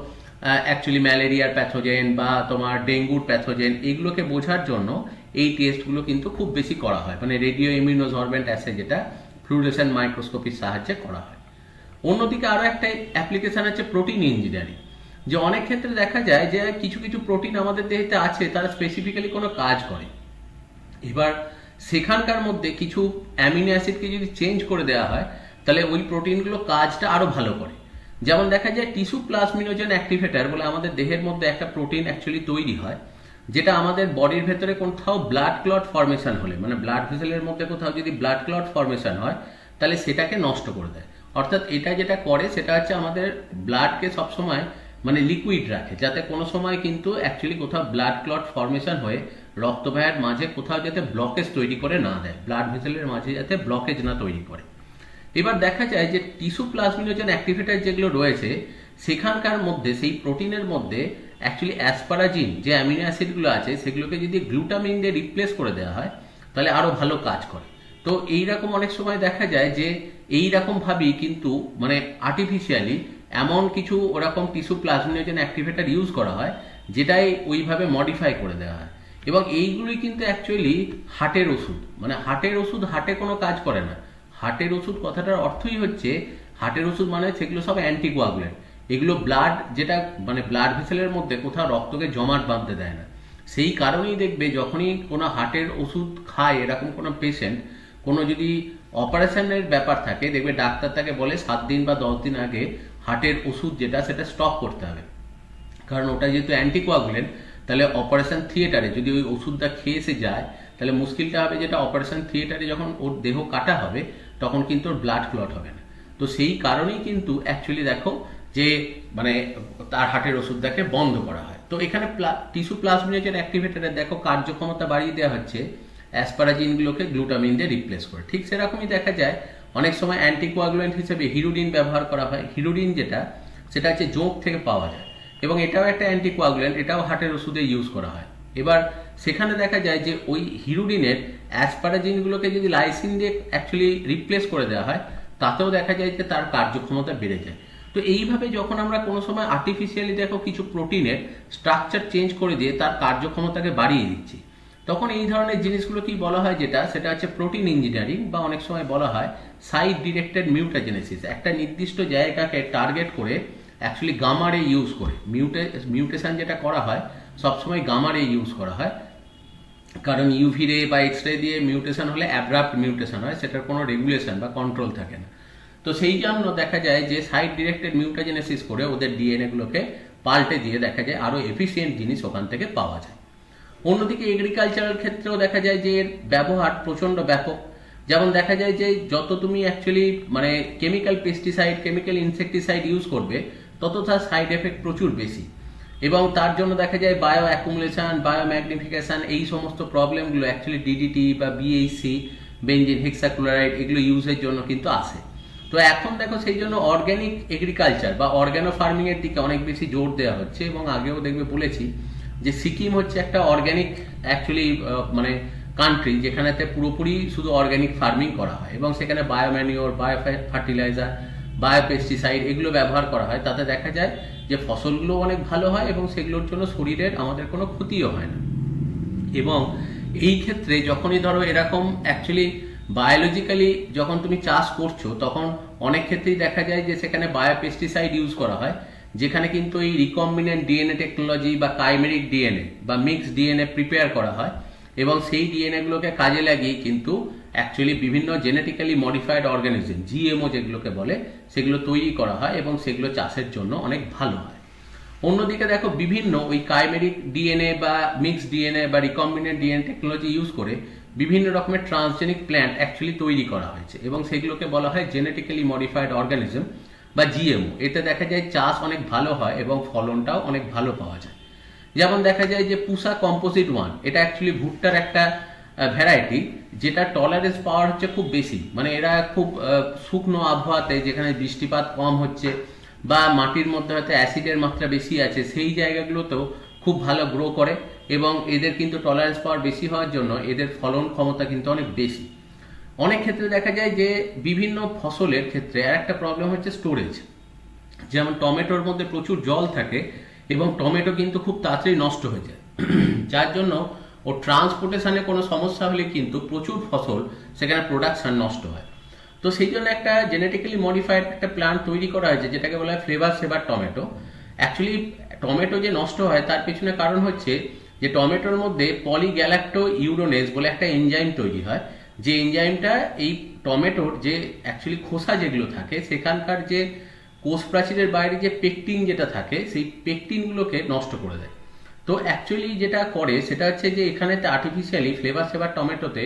অ্যাকচুয়ালি ম্যালেরিয়ার প্যাথোজেন বা তোমার ডেঙ্গুর প্যাথোজেন, এইগুলোকে বোঝার জন্য এই টেস্টগুলো কিন্তু খুব বেশি করা হয়, মানে রেডিও ইমিউনোসরবেন্ট অ্যাসে যেটা ফ্লুরেসেন্ট মাইক্রোস্কোপির সাহায্যে করা হয়। অন্যদিকে আরো একটা অ্যাপ্লিকেশন আছে প্রোটিন ইঞ্জিনিয়ারিং, যে অনেক ক্ষেত্রে দেখা যায় যে কিছু কিছু প্রোটিন আমাদের দেহেতে আছে, তারা স্পেসিফিক্যালি কোনো কাজ করে। এবার সেখানকার মধ্যে কিছু অ্যামিনো অ্যাসিডকে যদি চেঞ্জ করে দেওয়া হয়, তাহলে ওই প্রোটিনগুলো কাজটা আরো ভালো করে। যেমন দেখা যায় টিস্যু প্লাজমিনোজেন অ্যাক্টিভেটর বলে আমাদের দেহের মধ্যে একটা প্রোটিন অ্যাকচুয়ালি তৈরি হয়, যেটা আমাদের বডির ভেতরে কোথাও ব্লাড ক্লট ফর্মেশন হলে, মানে ব্লাড ভেসেলের মধ্যে কোথাও যদি ব্লাড ক্লট ফর্মেশন হয়, তাহলে সেটাকে নষ্ট করে দেয়। অর্থাৎ এটা যেটা করে সেটা হচ্ছে আমাদের ব্লাডকে সবসময় মানে লিকুইড রাখে, যাতে কোনো সময় কিন্তু অ্যাকচুয়ালি কোথাও ব্লাড ক্লট ফর্মেশন হয়ে রক্তবাহের মাঝে কোথাও যাতে ব্লকেজ তৈরি করে না দেয়, ব্লাড ভেসেলের মাঝে যাতে ব্লকেজ না তৈরি করে। এবার দেখা যায় যে টিস্যু প্লাজমিনোজেন অ্যাক্টিভেটর যেগুলো রয়েছে, সেখানকার মধ্যে সেই প্রোটিনের মধ্যে অ্যাকচুয়ালি অ্যাসপারাজিন যে অ্যামিনো অ্যাসিডগুলো আছে, সেগুলোকে যদি গ্লুটামিন দিয়ে রিপ্লেস করে দেওয়া হয়, তাহলে আরো ভালো কাজ করে। তো এইরকম অনেক সময় দেখা যায় যে এইরকম ভাবেই কিন্তু মানে আর্টিফিশিয়ালি এমন কিছু ওরকম টিস্যু প্লাজমিনোজেন অ্যাক্টিভেটর ইউজ করা হয়, যেটাই ওইভাবে মডিফাই করে দেওয়া হয়। এবং এইগুলোই কিন্তু অ্যাকচুয়ালি হার্টের ওষুধ, মানে হার্টের ওষুধ হার্টে কোনো কাজ করে না। হার্টের ওষুধ কথাটার অর্থই হচ্ছে, হার্টের ওষুধ মানে সেগুলো সব অ্যান্টিকোয়াগুলেন্ট, এগুলো ব্লাড যেটা মানে ব্লাড ভেসেলের মধ্যে কোথাও রক্তকে জমাট বাঁধতে দেয় না। সেই কারণেই দেখবে যখনই কোনো হার্টের ওষুধ খায় এরকম কোনো পেশেন্ট, কোনো যদি অপারেশনের ব্যাপার থাকে, দেখবে ডাক্তার তাকে বলে 7 দিন বা 10 দিন আগে হার্টের ওষুধ যেটা সেটা স্টপ করতে হবে, কারণ ওটা যেহেতু অ্যান্টিকোয়াগুলেন্ট, তাহলে অপারেশন থিয়েটারে যদি ওই ওষুধটা খেয়ে এসে যায়, তাহলে মুশকিলটা হবে যেটা অপারেশন থিয়েটারে যখন ওর দেহ কাটা হবে তখন কিন্তু ওর ব্লাড ক্লট হবে না। তো সেই কারণেই কিন্তু অ্যাকচুয়ালি দেখো যে মানে তার হার্টের ওষুধটাকে বন্ধ করা হয়। তো এখানে টিস্যু প্লাজমিনোজেন অ্যাক্টিভেটরে দেখো কার্যক্ষমতা বাড়িয়ে দেওয়া হচ্ছে অ্যাসপারাজিনগুলোকে গ্লুটামিন দিয়ে রিপ্লেস করে। ঠিক সেরকমই দেখা যায় অনেক সময় অ্যান্টিকোয়াগুলেন্ট হিসেবে হিরোডিন ব্যবহার করা হয়। হিরোডিন যেটা সেটা হচ্ছে জোঁক থেকে পাওয়া যায়, এবং এটাও একটা অ্যান্টিকোয়াগুলেন্ট, এটাও হার্টের ওষুধে ইউজ করা হয়। এবার সেখানে দেখা যায় যে ওই হিরোডিনের অ্যাসপারাজিনগুলোকে যদি লাইসিন দিয়ে অ্যাকচুয়ালি রিপ্লেস করে দেওয়া হয়, তাতেও দেখা যায় যে তার কার্যক্ষমতা বেড়ে যায়। তো এইভাবে যখন আমরা কোনো সময় আর্টিফিশিয়ালি দেখো কিছু প্রোটিনের স্ট্রাকচার চেঞ্জ করে দিয়ে তার কার্যক্ষমতাকে বাড়িয়ে দিচ্ছি, তখন এই ধরনের জিনিসগুলো কি বলা হয়, যেটা সেটা হচ্ছে প্রোটিন ইঞ্জিনিয়ারিং, বা অনেক সময় বলা হয় সাইট ডিরেক্টেড মিউটাজেনেসিস। একটা নির্দিষ্ট জায়গাকে টার্গেট করে অ্যাকচুয়ালি গামা রে ইউজ করে মিউটেশন যেটা করা হয় সবসময় গামা রে ইউজ করা হয়, কারণ ইউভি রে বা এক্স রে দিয়ে মিউটেশন হলে অ্যাব্রাপ্ট মিউটেশন হয়, সেটার কোনো রেগুলেশন বা কন্ট্রোল থাকে না। তো সেই জন্য দেখা যায় যে সাইড ডিরেক্টেড মিউটাজেনেসিস করে ওদের ডিএনএ গুলোকে পাল্টে দিয়ে দেখা যায় আরো এফিসিয়েন্ট জিনিস ওখান থেকে পাওয়া যায়। অন্যদিকে এগ্রিকালচারাল ক্ষেত্রেও দেখা যায় যে এর ব্যবহার প্রচন্ড ব্যাপক। যেমন দেখা যায় যে যত তুমি অ্যাকচুয়ালি মানে chemical pesticide, chemical insecticide use করবে, তত তার সাইড এফেক্ট প্রচুর বেশি। এবং তার জন্য দেখা যায় বায়ো অ্যাকুমুলেশন, বায়ো ম্যাগনিফিকেশন, এই সমস্ত প্রবলেমগুলো অ্যাকচুয়ালি ডিডিটি বা বিএইচসি, বেনজিন হেক্সাক্লোরাইড, এগুলো ইউজের জন্য কিন্তু আসে। তো এখন দেখো সেই জন্য অর্গ্যানিক এগ্রিকালচার বা অর্গ্যানো ফার্মিং এর দিকে অনেক বেশি জোর দেওয়া হচ্ছে। এবং আগেও দেখবে বলেছি যে সিকিম হচ্ছে একটা অর্গ্যানিক অ্যাকচুয়ালি মানে কান্ট্রি, যেখানেতে পুরোপুরি শুধু অর্গ্যানিক ফার্মিং করা হয় এবং সেখানে বায়োম্যানিওর, বায়ো ফার্টিলাইজার, বায়ো পেস্টিসাইড এগুলো ব্যবহার করা হয়। তাতে দেখা যায় যে ফসলগুলো অনেক ভালো হয় এবং সেগুলোর জন্য শরীরের আমাদের কোনো ক্ষতিও হয় না। এবং এই ক্ষেত্রে যখনই ধরো এরকম অ্যাকচুয়ালি বায়োলজিক্যালি যখন তুমি চাষ করছো, তখন অনেক ক্ষেত্রেই দেখা যায় যে সেখানে বায়ো পেস্টিসাইড ইউজ করা হয়, যেখানে কিন্তু এই রিকম্বিনেন্ট ডিএনএ টেকনোলজি বা কাইমেরিক ডিএনএ বা মিক্স ডিএনএ প্রিপেয়ার করা হয় এবং সেই ডিএনএ গুলোকে কাজে লাগিয়ে কিন্তু অ্যাকচুয়ালি বিভিন্ন জেনেটিক্যালি মডিফাইড অর্গানিজম, জিএমও যেগুলোকে বলে, সেগুলো তৈরি করা হয় এবং সেগুলো চাষের জন্য অনেক ভালো হয়। অন্যদিকে দেখো বিভিন্ন ওই কাইমেরিক ডিএনএ বা মিক্স ডিএনএ বা রিকম্বিনেন্ট ডিএনএ টেকনোলজি ইউজ করে বিভিন্ন রকমের ট্রান্সজেনিক প্ল্যান্ট অ্যাকচুয়ালি তৈরি করা হয়েছে এবং সেগুলোকে বলা হয় জেনেটিক্যালি মডিফাইড অর্গানিজম বা জিএমও। এতে দেখা যায় চাষ অনেক ভালো হয় এবং ফলনটাও অনেক ভালো পাওয়া যায়। যেমন দেখা যায় যে পুসা কম্পোজিট 1, এটা অ্যাকচুয়ালি ভুট্টার একটা ভ্যারাইটি, যেটা টলারেন্স পাওয়ার হচ্ছে খুব বেশি। মানে এরা খুব শুকনো আবহাওয়াতে, যেখানে বৃষ্টিপাত কম হচ্ছে বা মাটির মধ্যে হয়তো অ্যাসিডের মাত্রা বেশি আছে, সেই জায়গাগুলোতেও খুব ভালো গ্রো করে এবং এদের কিন্তু টলারেন্স পাওয়ার বেশি হওয়ার জন্য এদের ফলন ক্ষমতা কিন্তু অনেক বেশি। অনেক ক্ষেত্রে দেখা যায় যে বিভিন্ন ফসলের ক্ষেত্রে আর একটা প্রবলেম হচ্ছে স্টোরেজ। যেমন টমেটোর মধ্যে প্রচুর জল থাকে এবং টমেটো কিন্তু খুব তাড়াতাড়ি নষ্ট হয়ে যায়, যার জন্য ও ট্রান্সপোর্টেশনে কোনো সমস্যা হলে কিন্তু প্রচুর ফসল সেখানে প্রোডাকশন নষ্ট হয়। তো সেই জন্য একটা জেনেটিক্যালি মডিফাইড একটা প্ল্যান্ট তৈরি করা হয়েছে, যেটাকে বলা হয় ফ্লেভার সেভার টমেটো। অ্যাকচুয়ালি টমেটো যে নষ্ট হয় তার পেছনে কারণ হচ্ছে যে টমেটোর মধ্যে পলিগ্যালাক্টো ইউরোনেজ বলে একটা এনজাইম তৈরি হয়, যে এনজাইমটা এই টমেটোর যে অ্যাকচুয়ালি খোসা যেগুলো থাকে সেখানকার যে কোষ প্রাচীরের বাইরে যে পেকটিন যেটা থাকে, সেই পেকটিনগুলোকে নষ্ট করে দেয়। তো অ্যাকচুয়ালি যেটা করে সেটা হচ্ছে যে এখানে আর্টিফিশিয়ালি ফ্লেভার সেভার টমেটোতে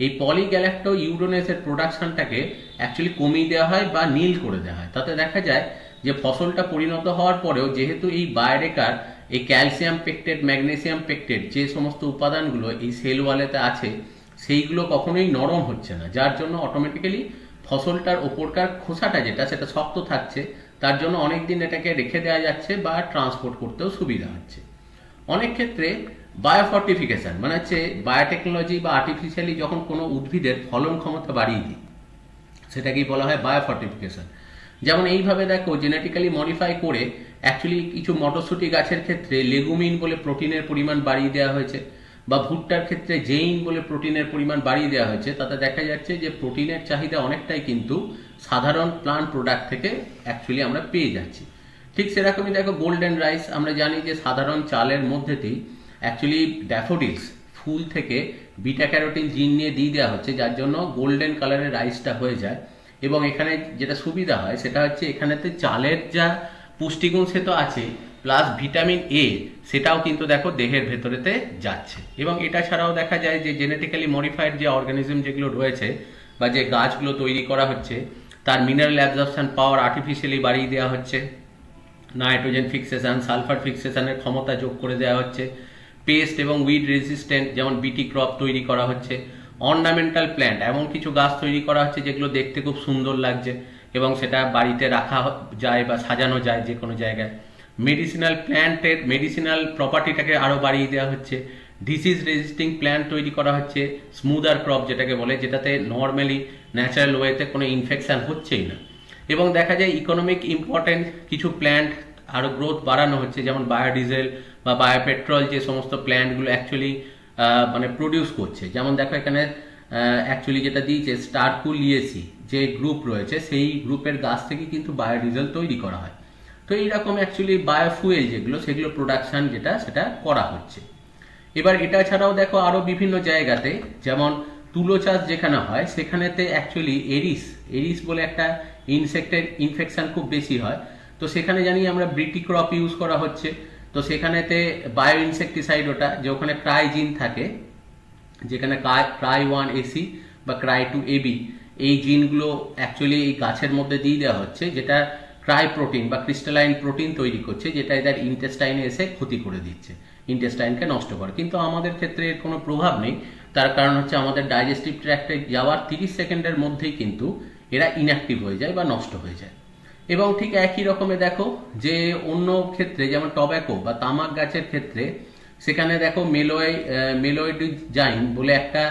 এই পলিগ্যালাক্টো ইউরোনেসের প্রোডাকশনটাকে অ্যাকচুয়ালি কমিয়ে দেওয়া হয় বা নীল করে দেওয়া হয়। তাতে দেখা যায় যে ফসলটা পরিণত হওয়ার পরেও যেহেতু এই বাইরেকার এই ক্যালসিয়াম পেকটেট, ম্যাগনেসিয়াম পেকটেট যে সমস্ত উপাদানগুলো এই সেল ওয়ালেতে আছে, সেইগুলো কখনোই নরম হচ্ছে না, যার জন্য অটোমেটিক্যালি ফসলটার ওপরকার খোসাটা যেটা সেটা শক্ত থাকছে, তার জন্য অনেকদিন এটাকে রেখে দেওয়া যাচ্ছে বা ট্রান্সপোর্ট করতেও সুবিধা হচ্ছে। অনেক ক্ষেত্রে বায়োফর্টিফিকেশন মানে হচ্ছে বায়োটেকনোলজি বা আর্টিফিশিয়ালি যখন কোনো উদ্ভিদের ফলন ক্ষমতা বাড়িয়ে দিই, সেটাকেই বলা হয় বায়োফর্টিফিকেশন। যেমন এইভাবে দেখো জেনেটিক্যালি মডিফাই করে অ্যাকচুয়ালি কিছু মটরশুঁটি গাছের ক্ষেত্রে লেগুমিন বলে প্রোটিনের পরিমাণ বাড়িয়ে দেওয়া হয়েছে, বা ভুট্টার ক্ষেত্রে জেইন বলে প্রোটিনের পরিমাণ বাড়িয়ে দেওয়া হয়েছে। তাতে দেখা যাচ্ছে যে প্রোটিনের চাহিদা অনেকটাই কিন্তু সাধারণ প্লান্ট প্রোডাক্ট থেকে অ্যাকচুয়ালি আমরা পেয়ে যাচ্ছি। ঠিক সেরকমই দেখো গোল্ডেন রাইস, আমরা জানি যে সাধারণ চালের মধ্যেতেই অ্যাকচুয়ালি ড্যাফোডিলস ফুল থেকে বিটা ক্যারোটিন জিন নিয়ে দিয়ে দেওয়া হচ্ছে, যার জন্য গোল্ডেন কালারের রাইসটা হয়ে যায়। এবং এখানে যেটা সুবিধা হয় সেটা হচ্ছে এখানেতে চালের যা পুষ্টিগুণ সে তো আছে, প্লাস ভিটামিন এ সেটাও কিন্তু দেখো দেহের ভেতরেতে যাচ্ছে। এবং এটা ছাড়াও দেখা যায় যে জেনেটিক্যালি মডিফাইড যে অর্গানিজম যেগুলো রয়েছে বা যে গাছগুলো তৈরি করা হচ্ছে, তার মিনারেল অ্যাবজর্পশন পাওয়ার আর্টিফিশিয়ালি বাড়িয়ে দেওয়া হচ্ছে, নাইট্রোজেন ফিক্সেশন, সালফার ফিক্সেশনের ক্ষমতা যোগ করে দেওয়া হচ্ছে, পেস্ট এবং উইড রেজিস্ট্যান্ট যেমন বিটি ক্রপ তৈরি করা হচ্ছে, অর্নামেন্টাল প্ল্যান্ট এমন কিছু গাছ তৈরি করা হচ্ছে যেগুলো দেখতে খুব সুন্দর লাগছে এবং সেটা বাড়িতে রাখা যায় বা সাজানো যায় যে কোনো জায়গায়। মেডিসিনাল প্ল্যান্টের মেডিসিনাল প্রপার্টিটাকে আরও বাড়িয়ে দেওয়া হচ্ছে, ডিজিজ রেজিস্টিং প্ল্যান্ট তৈরি করা হচ্ছে, স্মুদার ক্রপ যেটাকে বলে, যেটাতে নর্মালি ন্যাচারাল ওয়েতে কোনো ইনফেকশন হচ্ছেই না। এবং দেখা যায় ইকোনমিক ইম্পর্টেন্ট কিছু প্ল্যান্ট আরও গ্রোথ বাড়ানো হচ্ছে, যেমন বায়োডিজেল বা বায়োপেট্রোল যে সমস্ত প্ল্যান্টগুলো অ্যাকচুয়ালি মানে প্রডিউস করছে। যেমন দেখো এখানে অ্যাকচুয়ালি যেটা দিয়েছে স্টারকুলিয়েসি যে গ্রুপ রয়েছে, সেই গ্রুপের গাছ থেকে কিন্তু বায়োডিজেল তৈরি করা হয়। তো এইরকম অ্যাকচুয়ালি বায়োফুয়েল যেগুলো সেগুলো প্রোডাকশন যেটা সেটা করা হচ্ছে। এবার এটা ছাড়াও দেখো আরো বিভিন্ন জায়গাতে, যেমন তুলো চাষ যেখানে হয় সেখানেতে অ্যাকচুয়ালি এরিস বলে একটা ইনসেক্টের ইনফেকশন খুব বেশি হয়। তো সেখানে জানি আমরা ব্রিটি ক্রপ ইউজ করা হচ্ছে। তো সেখানেতে বায়ো ইনসেকটিসাইড, ওটা যে ওখানে ক্রাই জিন থাকে, যেখানে ক্রাই 1 এসি বা ক্রাই 2 এবি, এই জিনগুলো অ্যাকচুয়ালি এই গাছের মধ্যে দিয়ে দেওয়া হচ্ছে, যেটা ক্রাই প্রোটিন বা ক্রিস্টালাইন প্রোটিন তৈরি করছে, যেটা এদের ইন্টেস্টাইনে এসে ক্ষতি করে দিচ্ছে, ইন্টেস্টাইনকে নষ্ট করে। কিন্তু আমাদের ক্ষেত্রে এর কোনো প্রভাব নেই, তার কারণ হচ্ছে আমাদের ডাইজেস্টিভ ট্র্যাক্টে যাওয়ার 30 সেকেন্ডের মধ্যেই কিন্তু এরা ইনঅ্যাক্টিভ হয়ে যায় বা নষ্ট হয়ে যায়। এবং ঠিক একই রকমের দেখো যে অন্য ক্ষেত্রে যেমন টব্যাকো বা তামাক গাছের ক্ষেত্রে, সেখানে দেখো মেলোয়েডিজাইন বলে একটা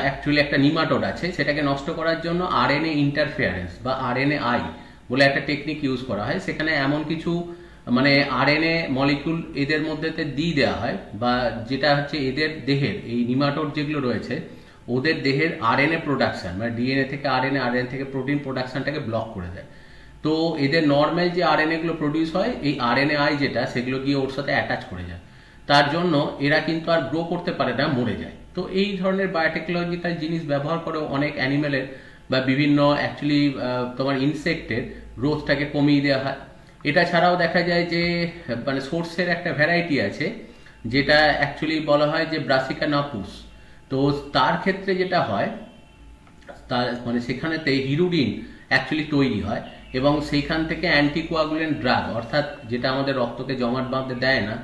অ্যাকচুয়ালি একটা নিমাটোড আছে, সেটাকে নষ্ট করার জন্য আরএনএ ইন্টারফেয়ারেন্স বা আরএনএআই বলে একটা টেকনিক ইউজ করা হয়। সেখানে এমন কিছু মানে আরএনএ মলিকুল এদের মধ্যে দিয়ে দেওয়া হয়, বা যেটা হচ্ছে এদের দেহের এই নিমাটোড যেগুলো রয়েছে ওদের দেহের আরএনএ প্রোডাকশন, মানে ডিএনএ থেকে আরএনএ থেকে প্রোটিন প্রোডাকশনটাকে ব্লক করে দেয়। তো এদের নর্মাল যে আরএনএ গুলো প্রডিউস হয়, এই আরএনএআই যেটা, সেগুলো গিয়ে ওর সাথে অ্যাটাচ করে যায়। তার জন্য এরা কিন্তু আর গ্রো করতে পারে না, মরে যায়। তো এই ধরনের বায়োটেকনোলজিক্যাল জিনিস ব্যবহার করে অনেক অ্যানিমেলের বা বিভিন্ন অ্যাকচুয়ালি তোমার ইনসেক্টের গ্রোথটাকে কমিয়ে দেওয়া হয়। এটা ছাড়াও দেখা যায় যে মানে সোর্সের একটা ভ্যারাইটি আছে, যেটা অ্যাকচুয়ালি বলা হয় যে ব্রাসিকা নাপুস। তো তার ক্ষেত্রে যেটা হয়, তার মানে সেখানেতে হিরুডিন অ্যাকচুয়ালি তৈরি হয়, এবং সেইখান থেকে অ্যান্টিকোয়াগুলেন্ট ড্রাগ, অর্থাৎ যেটা আমাদের রক্তকে জমাট বাঁধতে দেয় না,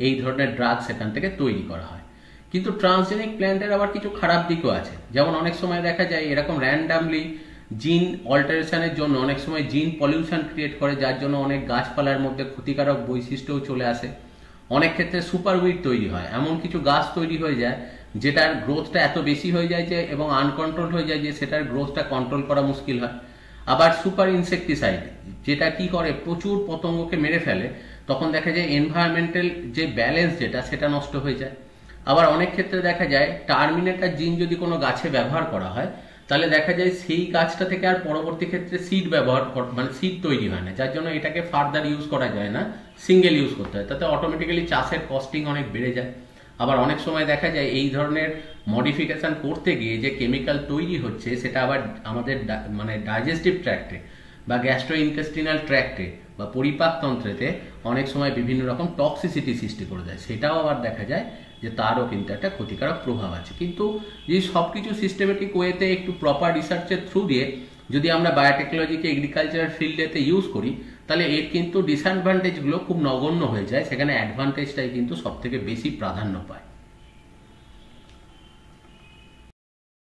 এই ধরনের ড্রাগ সেখান থেকে তৈরি করা হয়। কিন্তু ট্রান্সজেনিক প্ল্যান্টের আবার কিছু খারাপ দিকও আছে। যেমন অনেক সময় দেখা যায় এরকম র্যান্ডামলি জিন অল্টারেশনের জন্য অনেক সময় জিন পলিউশন ক্রিয়েট করে, যার জন্য অনেক গাছপালার মধ্যে ক্ষতিকারক বৈশিষ্ট্যও চলে আসে। অনেক ক্ষেত্রে সুপার উইড তৈরি হয়, এমন কিছু গাছ তৈরি হয়ে যায় যেটার গ্রোথটা এত বেশি হয়ে যায় যে এবং আনকন্ট্রোল হয়ে যায় যে সেটার গ্রোথটা কন্ট্রোল করা মুশকিল হয়। আবার সুপার ইনসেকটিসাইড যেটা কি করে, প্রচুর পতঙ্গকে মেরে ফেলে, তখন দেখা যায় এনভায়রনমেন্টাল যে ব্যালেন্স যেটা, সেটা নষ্ট হয়ে যায়। আবার অনেক ক্ষেত্রে দেখা যায় টার্মিনেটর জিন যদি কোনো গাছে ব্যবহার করা হয়, তাহলে দেখা যায় সেই গাছটা থেকে আর পরবর্তী ক্ষেত্রে সিড মানে সিড তৈরি হয় না, যার জন্য এটাকে ফার্দার ইউজ করা যায় না, সিঙ্গেল ইউজ করতে হয়। তাতে অটোমেটিক্যালি চাষের কস্টিং অনেক বেড়ে যায়। আবার অনেক সময় দেখা যায় এই ধরনের মডিফিকেশন করতে গিয়ে যে কেমিক্যাল তৈরি হচ্ছে, সেটা আবার আমাদের মানে ডাইজেস্টিভ ট্র্যাক্টে বা গ্যাস্ট্রোইন্টেস্টিনাল ট্র্যাক্টে বা পরিপাকতন্ত্রেতে অনেক সময় বিভিন্ন রকম টক্সিসিটি সৃষ্টি করে দেয়। সেটাও আবার দেখা যায় যে তারও কিন্তু একটা ক্ষতিকারক প্রভাব আছে। কিন্তু যে সবকিছু সিস্টেমেটিক ওয়েতে একটু প্রপার রিসার্চের থ্রু দিয়ে যদি আমরা বায়োটেকনোলজিকে এগ্রিকালচারাল ফিল্ডেতে ইউজ করি, তাহলে এর কিন্তু ডিসঅ্যাডভান্টেজগুলো খুব নগণ্য হয়ে যায়, সেখানে অ্যাডভান্টেজটাই কিন্তু সব থেকে বেশি প্রাধান্য পায়।